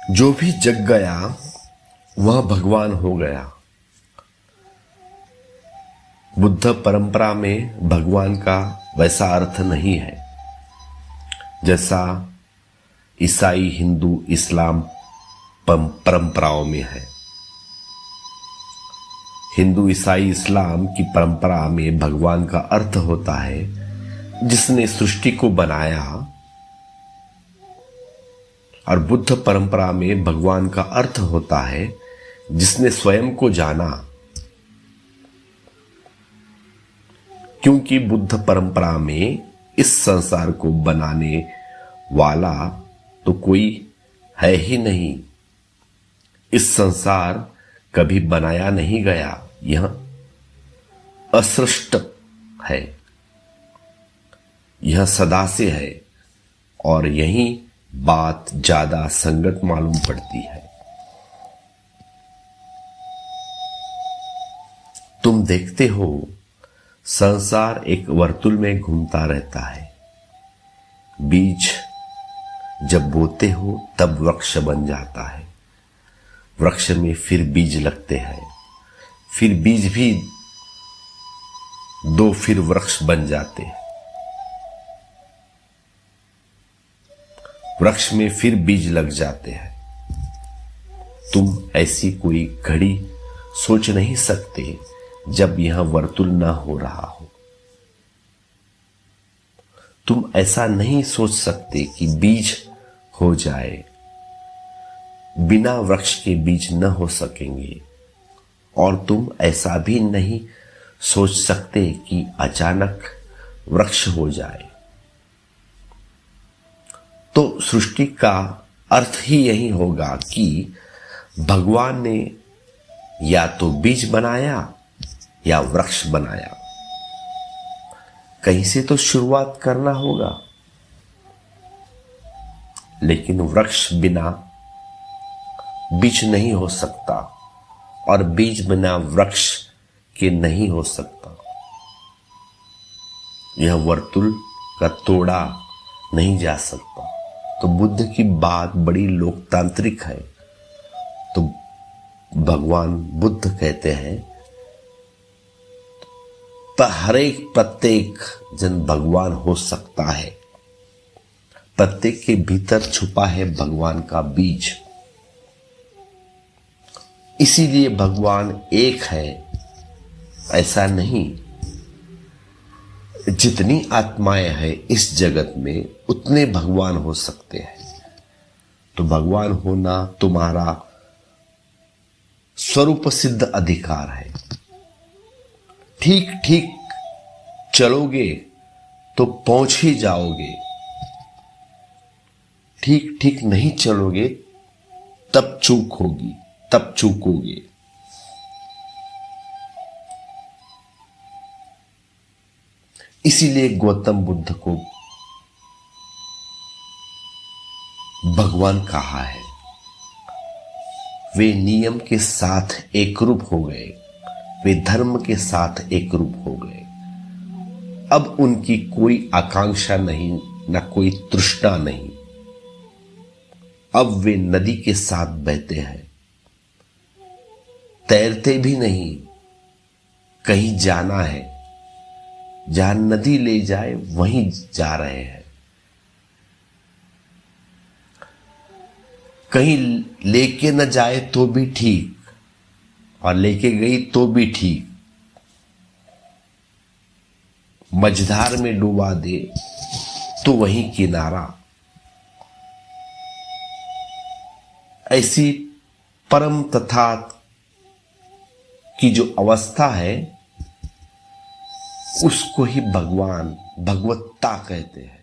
जो भी जग गया वह भगवान हो गया। बुद्ध परंपरा में भगवान का वैसा अर्थ नहीं है जैसा ईसाई, हिंदू, इस्लाम परंपराओं में है। हिंदू, ईसाई, इस्लाम की परंपरा में भगवान का अर्थ होता है जिसने सृष्टि को बनाया, और बुद्ध परंपरा में भगवान का अर्थ होता है जिसने स्वयं को जाना। क्योंकि बुद्ध परंपरा में इस संसार को बनाने वाला तो कोई है ही नहीं। इस संसार कभी बनाया नहीं गया, यह असृष्ट है, यह सदा से है, और यही बात ज्यादा संगत मालूम पड़ती है। तुम देखते हो संसार एक वर्तुल में घूमता रहता है। बीज जब बोते हो तब वृक्ष बन जाता है, वृक्ष में फिर बीज लगते हैं, फिर बीज भी दो, फिर वृक्ष बन जाते हैं। वृक्ष में फिर बीज लग जाते हैं। तुम ऐसी कोई घड़ी सोच नहीं सकते जब यह वर्तुल न हो रहा हो। तुम ऐसा नहीं सोच सकते कि बीज हो जाए। बिना वृक्ष के बीज न हो सकेंगे, और तुम ऐसा भी नहीं सोच सकते कि अचानक वृक्ष हो जाए। तो सृष्टि का अर्थ ही यही होगा कि भगवान ने या तो बीज बनाया या वृक्ष बनाया। कहीं से तो शुरुआत करना होगा, लेकिन वृक्ष बिना बीज नहीं हो सकता, और बीज बिना वृक्ष के नहीं हो सकता। यह वर्तुल का तोड़ा नहीं जा सकता। तो बुद्ध की बात बड़ी लोकतांत्रिक है। तो भगवान बुद्ध कहते हैं हर एक प्रत्येक जन भगवान हो सकता है। प्रत्येक के भीतर छुपा है भगवान का बीज। इसीलिए भगवान एक है ऐसा नहीं। जितनी आत्माएं हैं इस जगत में उतने भगवान हो सकते हैं। तो भगवान होना तुम्हारा स्वरूप सिद्ध अधिकार है। ठीक ठीक चलोगे तो पहुंच ही जाओगे, ठीक ठीक नहीं चलोगे तब चूक होगी, तब चूकोगे। इसीलिए गौतम बुद्ध को भगवान कहा है। वे नियम के साथ एक रूप हो गए, वे धर्म के साथ एक रूप हो गए। अब उनकी कोई आकांक्षा नहीं, न कोई तृष्णा नहीं। अब वे नदी के साथ बहते हैं, तैरते भी नहीं। कहीं जाना है, जहां नदी ले जाए वहीं जा रहे हैं। कहीं लेके न जाए तो भी ठीक, और लेके गई तो भी ठीक। मझधार में डुबा दे तो वहीं किनारा। ऐसी परम तथा की जो अवस्था है उसको ही भगवान, भगवत्ता कहते हैं।